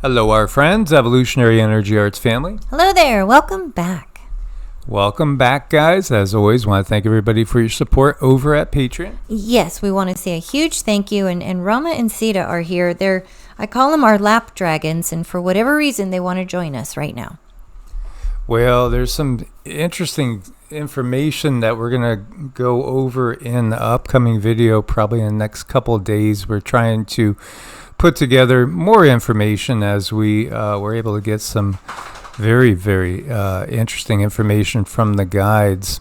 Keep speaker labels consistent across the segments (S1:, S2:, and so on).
S1: Hello, our friends, Evolutionary Energy Arts family.
S2: Hello there. Welcome back.
S1: Welcome back, guys. As always, want to thank everybody for your support over at Patreon.
S2: Yes, we want to say a huge thank you. And Rama and Sita are here. I call them our lap dragons, and for whatever reason, they want to join us right now.
S1: Well, there's some interesting information that we're going to go over in the upcoming video, probably in the next couple of days. We're trying to put together more information as we were able to get some very, very interesting information from the guides.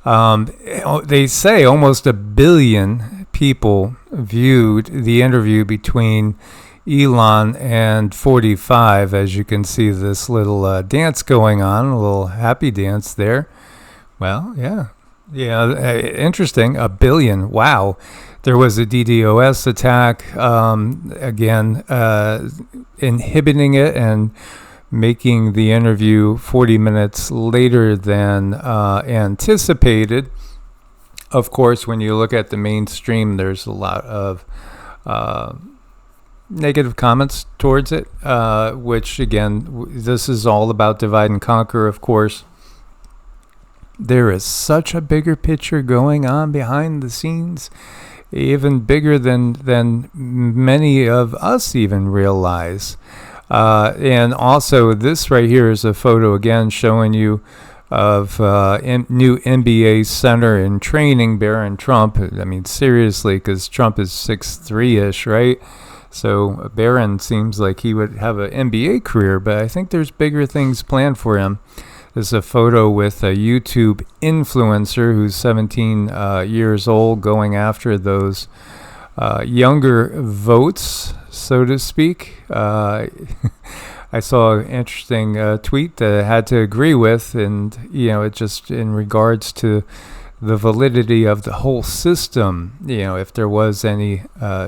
S1: They say almost 1 billion people viewed the interview between Elon and 45. As you can see, this little dance going on, a little happy dance there. Well, yeah, interesting. 1 billion. Wow. There was a DDoS attack, again, inhibiting it and making the interview 40 minutes later than anticipated. Of course, when you look at the mainstream, there's a lot of negative comments towards it, which, again, this is all about divide and conquer, of course. There is such a bigger picture going on behind the scenes, even bigger than many of us even realize. And also, this right here is a photo, again, showing you of new NBA center in training, Barron Trump. I mean, seriously, because Trump is 6'3"-ish, right? So Barron seems like he would have an NBA career, but I think there's bigger things planned for him. There's a photo with a YouTube influencer who's 17 years old, going after those younger votes, so to speak. I saw an interesting tweet that I had to agree with, and it just in regards to the validity of the whole system. If there was any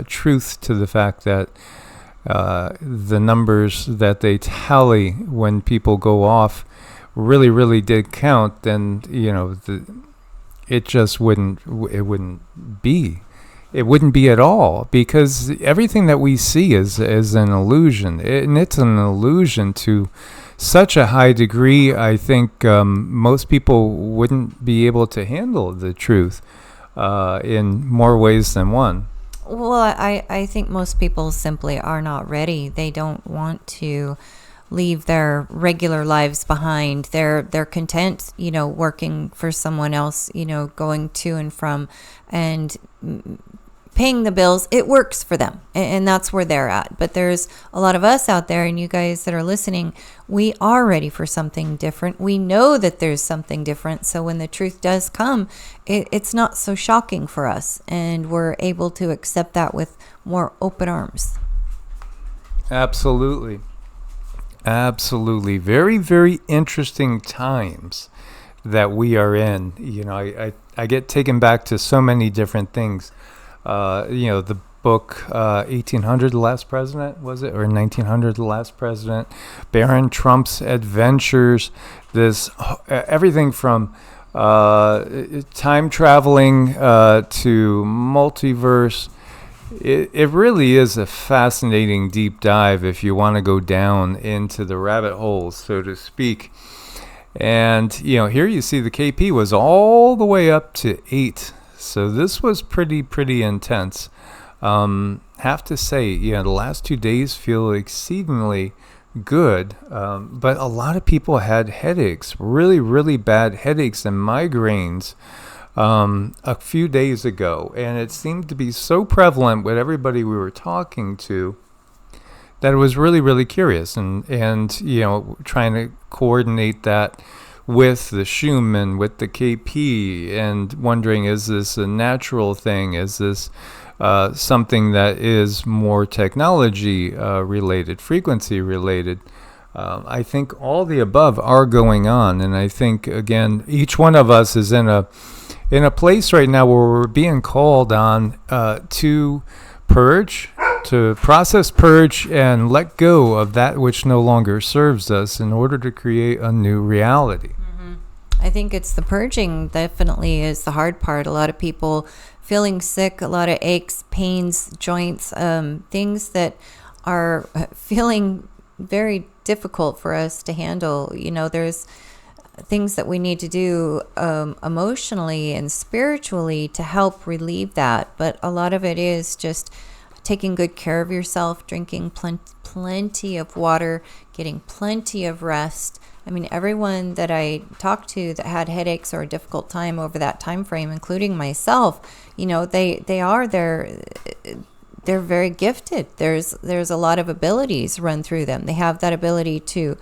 S1: truth to the fact that the numbers that they tally when people go off really did count, then it just wouldn't be at all, because everything that we see is an illusion, and it's an illusion to such a high degree. I think most people wouldn't be able to handle the truth in more ways than one.
S2: Well, I think most people simply are not ready. They don't want to leave their regular lives behind. They're content, working for someone else, going to and from and paying the bills. It works for them, and that's where they're at. But there's a lot of us out there, and you guys that are listening, we are ready for something different. We know that there's something different. So when the truth does come, it's not so shocking for us, and we're able to accept that with more open arms.
S1: Absolutely. Very, very interesting times that we are in. I get taken back to so many different things. The book 1800, The Last President, was it? Or 1900, The Last President. Barron Trump's adventures. This everything from time traveling to multiverse. It really is a fascinating deep dive if you want to go down into the rabbit holes, so to speak. And, here you see the KP was all the way up to 8. So this was pretty intense. Have to say, the last 2 days feel exceedingly good. But a lot of people had headaches, really bad headaches and migraines a few days ago, and it seemed to be so prevalent with everybody we were talking to that it was really curious, and trying to coordinate that with the Schumann, with the KP, and wondering, is this a natural thing? Is this something that is more technology related, frequency related? I think all the above are going on, and I think, again, each one of us is in a place right now where we're being called on to purge, to process, purge, and let go of that which no longer serves us in order to create a new reality.
S2: Mm-hmm. I think it's the purging definitely is the hard part. A lot of people feeling sick, a lot of aches, pains, joints, things that are feeling very difficult for us to handle. There's things that we need to do emotionally and spiritually to help relieve that. But a lot of it is just taking good care of yourself, drinking plenty of water, getting plenty of rest. I mean, everyone that I talked to that had headaches or a difficult time over that time frame, including myself, they're very gifted. There's a lot of abilities run through them. They have that ability to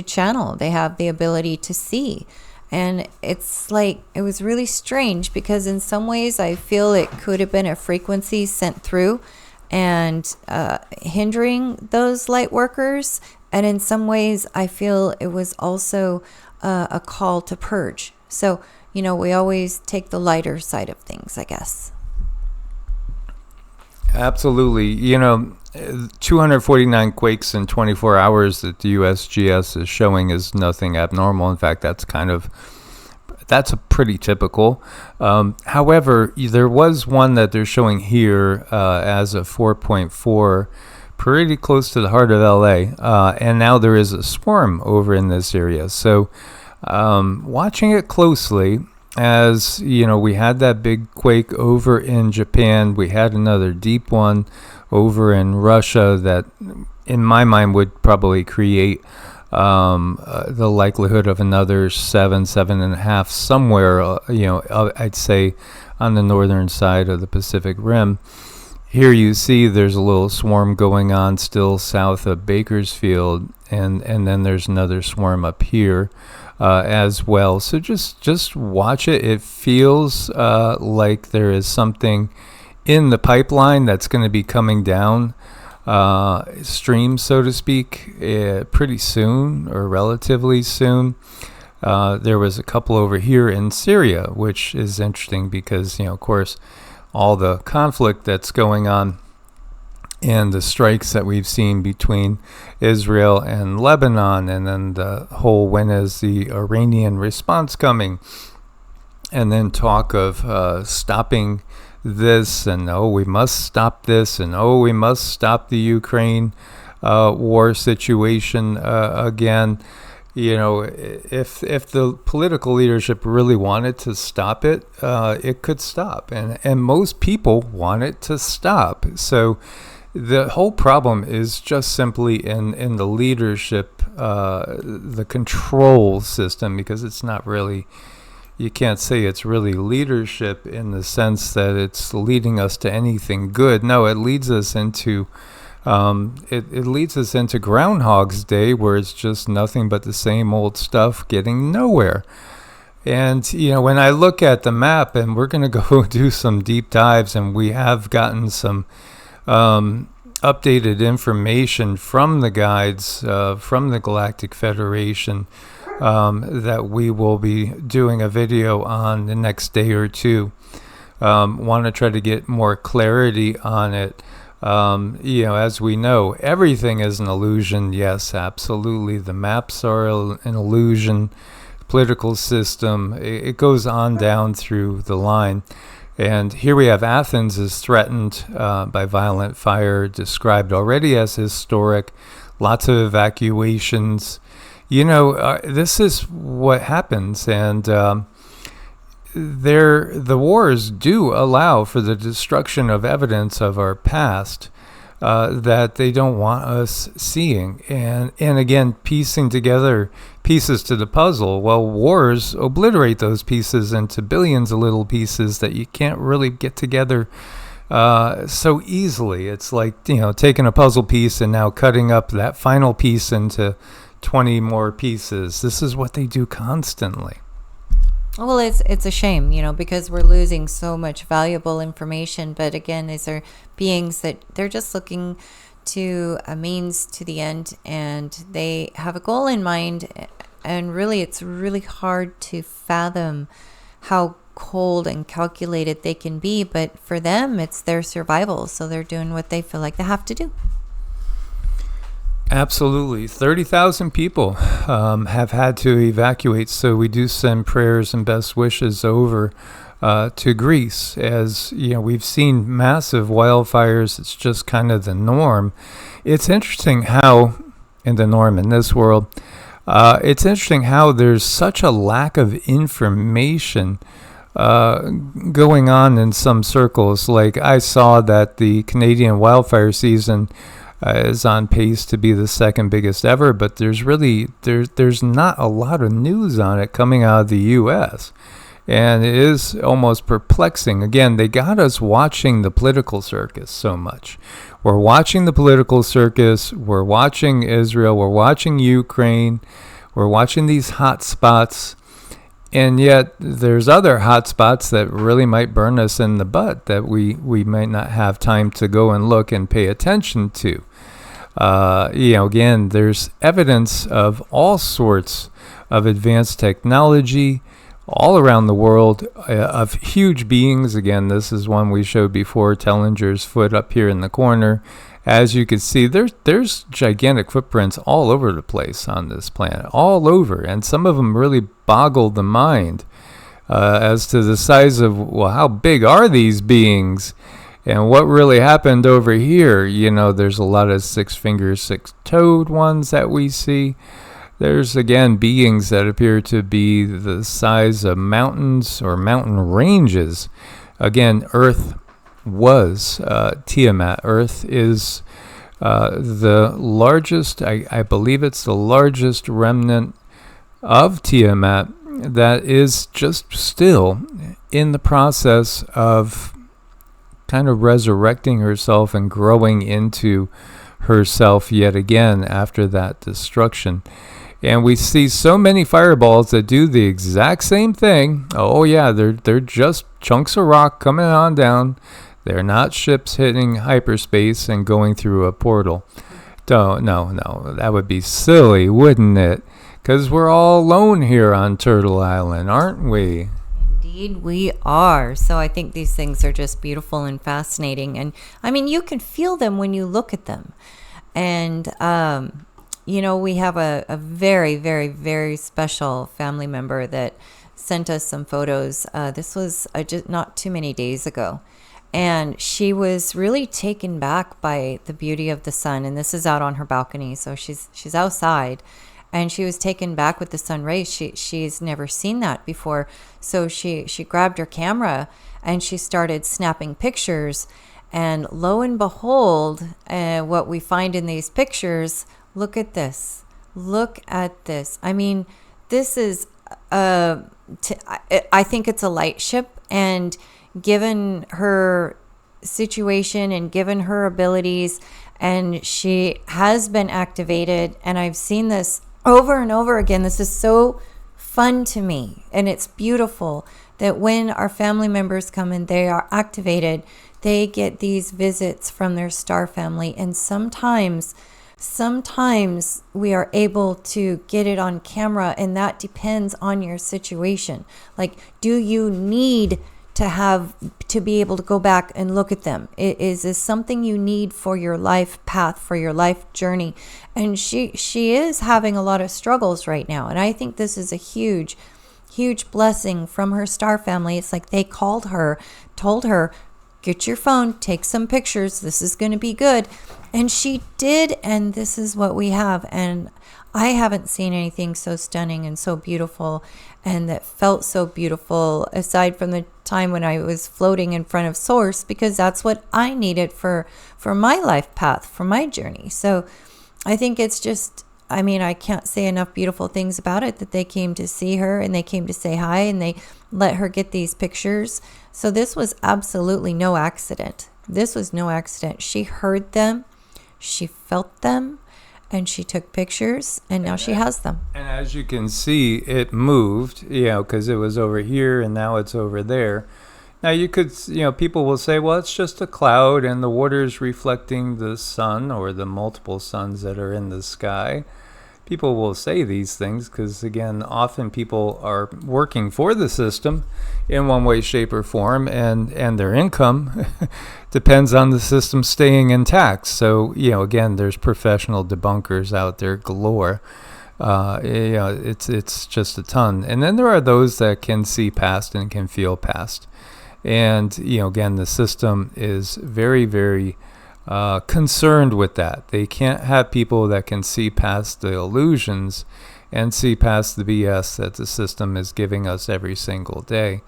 S2: channel. They have the ability to see. And it's like, it was really strange because in some ways I feel it could have been a frequency sent through and hindering those light workers. And in some ways I feel it was also a call to purge. So, we always take the lighter side of things, I guess.
S1: Absolutely. 249 quakes in 24 hours that the USGS is showing is nothing abnormal. In fact, that's a pretty typical. However, there was one that they're showing here as a 4.4, pretty close to the heart of LA. And now there is a swarm over in this area. So watching it closely. As we had that big quake over in Japan, we had another deep one over in Russia that, in my mind, would probably create the likelihood of another 7.5 somewhere, I'd say on the northern side of the Pacific Rim. Here you see there's a little swarm going on still south of Bakersfield, and then there's another swarm up here. As well. So just watch it. It feels like there is something in the pipeline that's going to be coming down stream, so to speak, pretty soon or relatively soon. There was a couple over here in Syria, which is interesting because, of course, all the conflict that's going on and the strikes that we've seen between Israel and Lebanon, and then the whole when is the Iranian response coming, and then talk of stopping this, and we must stop this, and we must stop the Ukraine war situation again. If the political leadership really wanted to stop it, it could stop, and most people want it to stop. So the whole problem is just simply in the leadership, the control system, because it's not really, you can't say it's really leadership in the sense that it's leading us to anything good. No, it leads us into it leads us into Groundhog's Day, where it's just nothing but the same old stuff getting nowhere. And, when I look at the map, and we're going to go do some deep dives, and we have gotten some updated information from the guides from the Galactic Federation that we will be doing a video on the next day or two. Want to try to get more clarity on it. As we know, everything is an illusion. Yes, absolutely. The maps are an illusion. Political system, it goes on down through the line. And here we have Athens is threatened by violent fire, described already as historic, lots of evacuations. This is what happens. And the wars do allow for the destruction of evidence of our past that they don't want us seeing. And again, piecing together pieces to the puzzle. Well, wars obliterate those pieces into billions of little pieces that you can't really get together so easily. It's like, taking a puzzle piece and now cutting up that final piece into 20 more pieces. This is what they do constantly.
S2: Well, it's a shame, because we're losing so much valuable information. But again, these are beings that they're just looking to a means to the end, and they have a goal in mind. And really, it's really hard to fathom how cold and calculated they can be. But for them, it's their survival. So they're doing what they feel like they have to do.
S1: Absolutely. 30,000 people have had to evacuate. So we do send prayers and best wishes over to Greece. As we've seen massive wildfires. It's just kind of the norm. It's interesting how and the norm in this world. It's interesting how there's such a lack of information going on in some circles. Like, I saw that the Canadian wildfire season is on pace to be the second biggest ever, but there's not a lot of news on it coming out of the U.S., and it is almost perplexing. Again, they got us watching the political circus so much. We're watching the political circus, we're watching Israel, we're watching Ukraine, we're watching these hot spots, and yet there's other hot spots that really might burn us in the butt that we might not have time to go and look and pay attention to. Again, there's evidence of all sorts of advanced technology all around the world, of huge beings. Again, this is one we showed before, Tellinger's foot up here in the corner. As you can see, there's gigantic footprints all over the place on this planet, all over, and some of them really boggle the mind as to the size of, well, how big are these beings, and what really happened over here. There's a lot of 6-fingered, 6-toed ones that we see. There's, again, beings that appear to be the size of mountains or mountain ranges. Again, Earth was Tiamat. Earth is the largest, I believe it's the largest remnant of Tiamat that is just still in the process of kind of resurrecting herself and growing into herself yet again after that destruction. And we see so many fireballs that do the exact same thing. Oh yeah, they're just chunks of rock coming on down. They're not ships hitting hyperspace and going through a portal. No, that would be silly, wouldn't it? Because we're all alone here on Turtle Island, aren't we?
S2: Indeed, we are. So I think these things are just beautiful and fascinating. And I mean, you can feel them when you look at them. And, we have a very, very, very special family member that sent us some photos. This was just not too many days ago. And she was really taken back by the beauty of the sun. And this is out on her balcony. So she's outside. And she was taken back with the sun rays. She's never seen that before. So she grabbed her camera and she started snapping pictures. And lo and behold, what we find in these pictures, look at this. Look at this. I mean, this is, I think it's a light ship. And given her situation and given her abilities, and she has been activated, and I've seen this over and over again. This is so fun to me, and it's beautiful that when our family members come and they are activated, they get these visits from their star family. And sometimes we are able to get it on camera, and that depends on your situation. Like, do you need to be able to go back and look at them? Is this something you need for your life path, for your life journey? And she is having a lot of struggles right now. And I think this is a huge, huge blessing from her star family. It's like they called her, told her, get your phone, take some pictures. This is going to be good. And she did. And this is what we have. And I haven't seen anything so stunning and so beautiful and that felt so beautiful, aside from the time when I was floating in front of Source, because that's what I needed for my life path, for my journey. So I think it's just, I can't say enough beautiful things about it, that they came to see her and they came to say hi and they let her get these pictures. So this was absolutely no accident. This was no accident. She heard them, she felt them, and she took pictures, and now she has them.
S1: And as you can see, it moved, because it was over here and now it's over there. Now you could, people will say, well, it's just a cloud and the water is reflecting the sun or the multiple suns that are in the sky. People will say these things because, again, often people are working for the system in one way, shape, or form, and their income depends on the system staying intact. So, again, there's professional debunkers out there galore. It's just a ton. And then there are those that can see past and can feel past. And, again, the system is very, very concerned with that. They can't have people that can see past the illusions and see past the BS that the system is giving us every single day.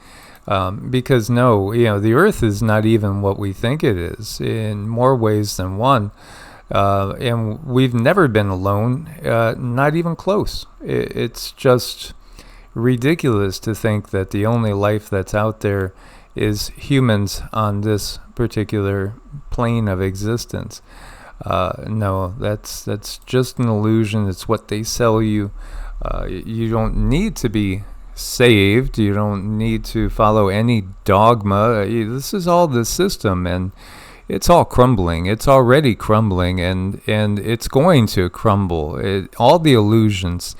S1: Because no, the earth is not even what we think it is in more ways than one. And we've never been alone, not even close. It's just ridiculous to think that the only life that's out there is humans on this particular plane of existence. No, that's just an illusion. It's what they sell you. You don't need to be saved. You don't need to follow any dogma. This is all the system, and it's all crumbling. It's already crumbling, and it's going to crumble. All the illusions.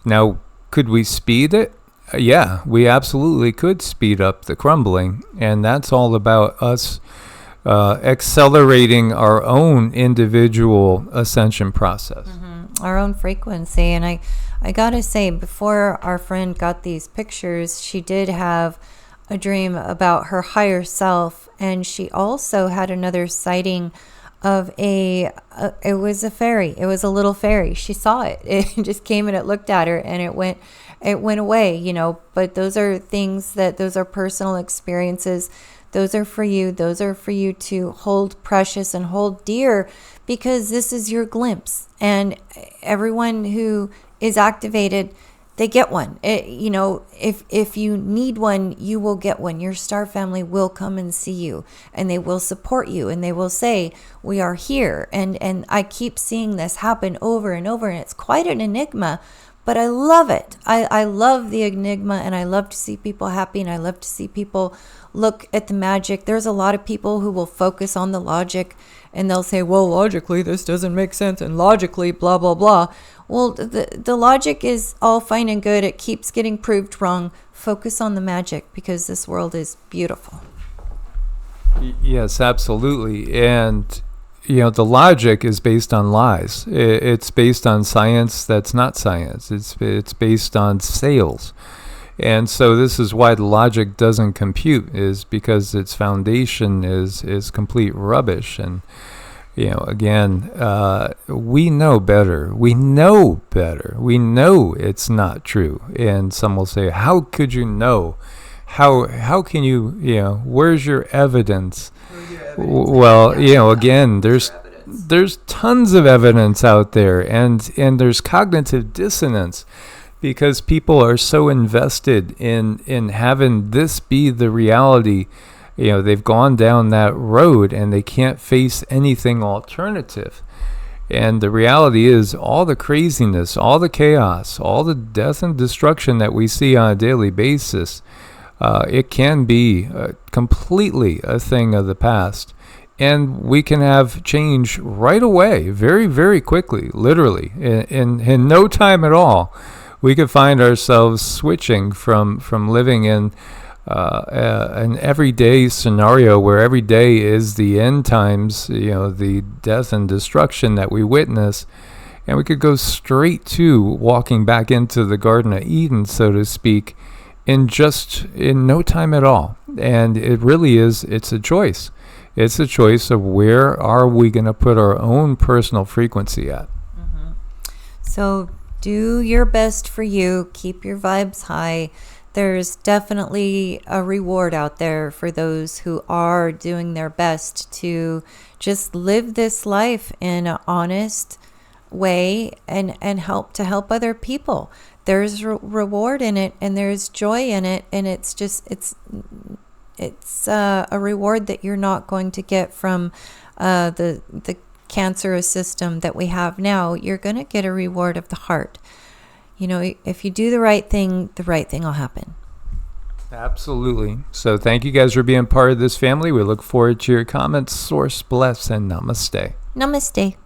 S1: Now, could we speed it? Yeah, we absolutely could speed up the crumbling, and that's all about us accelerating our own individual ascension process.
S2: Mm-hmm. Our own frequency. And I gotta say, before our friend got these pictures, she did have a dream about her higher self, and she also had another sighting of it was a fairy. It was a little fairy. She saw it. It just came and it looked at her, and it went away, but those are things those are personal experiences. Those are for you. Those are for you to hold precious and hold dear, because this is your glimpse. And everyone who is activated, they get one. If you need one, you will get one. Your star family will come and see you, and they will support you, and they will say, we are here. And I keep seeing this happen over and over, and it's quite an enigma. But I love it. I love the enigma, and I love to see people happy, and I love to see people look at the magic. There's a lot of people who will focus on the logic, and they'll say, well, logically, this doesn't make sense, and logically, blah, blah, blah. Well, the logic is all fine and good. It keeps getting proved wrong. Focus on the magic, because this world is beautiful.
S1: Yes, absolutely. And the logic is based on lies. It's based on science that's not science. It's based on sales. And so this is why the logic doesn't compute, is because its foundation is complete rubbish. And, again, we know better. We know better. We know it's not true. And some will say, how could you know? How can you, where's your evidence? Well, again, there's tons of evidence out there, and there's cognitive dissonance, because people are so invested in having this be the reality. They've gone down that road, and they can't face anything alternative. And the reality is, all the craziness, all the chaos, all the death and destruction that we see on a daily basis, it can be completely a thing of the past. And we can have change right away, very, very quickly, literally. In no time at all, we could find ourselves switching from living in an everyday scenario where every day is the end times, the death and destruction that we witness. And we could go straight to walking back into the Garden of Eden, so to speak, in no time at all. And it really is, it's a choice. It's a choice of where are we going to put our own personal frequency at.
S2: Mm-hmm. So do your best for you. Keep your vibes high. There's definitely a reward out there for those who are doing their best to just live this life in an honest way and help other people. There's reward in it, and there's joy in it, and it's a reward that you're not going to get from the cancerous system that we have now. You're going to get a reward of the heart. If you do the right thing will happen.
S1: Absolutely. So thank you guys for being part of this family. We look forward to your comments. Source bless, and namaste.
S2: Namaste.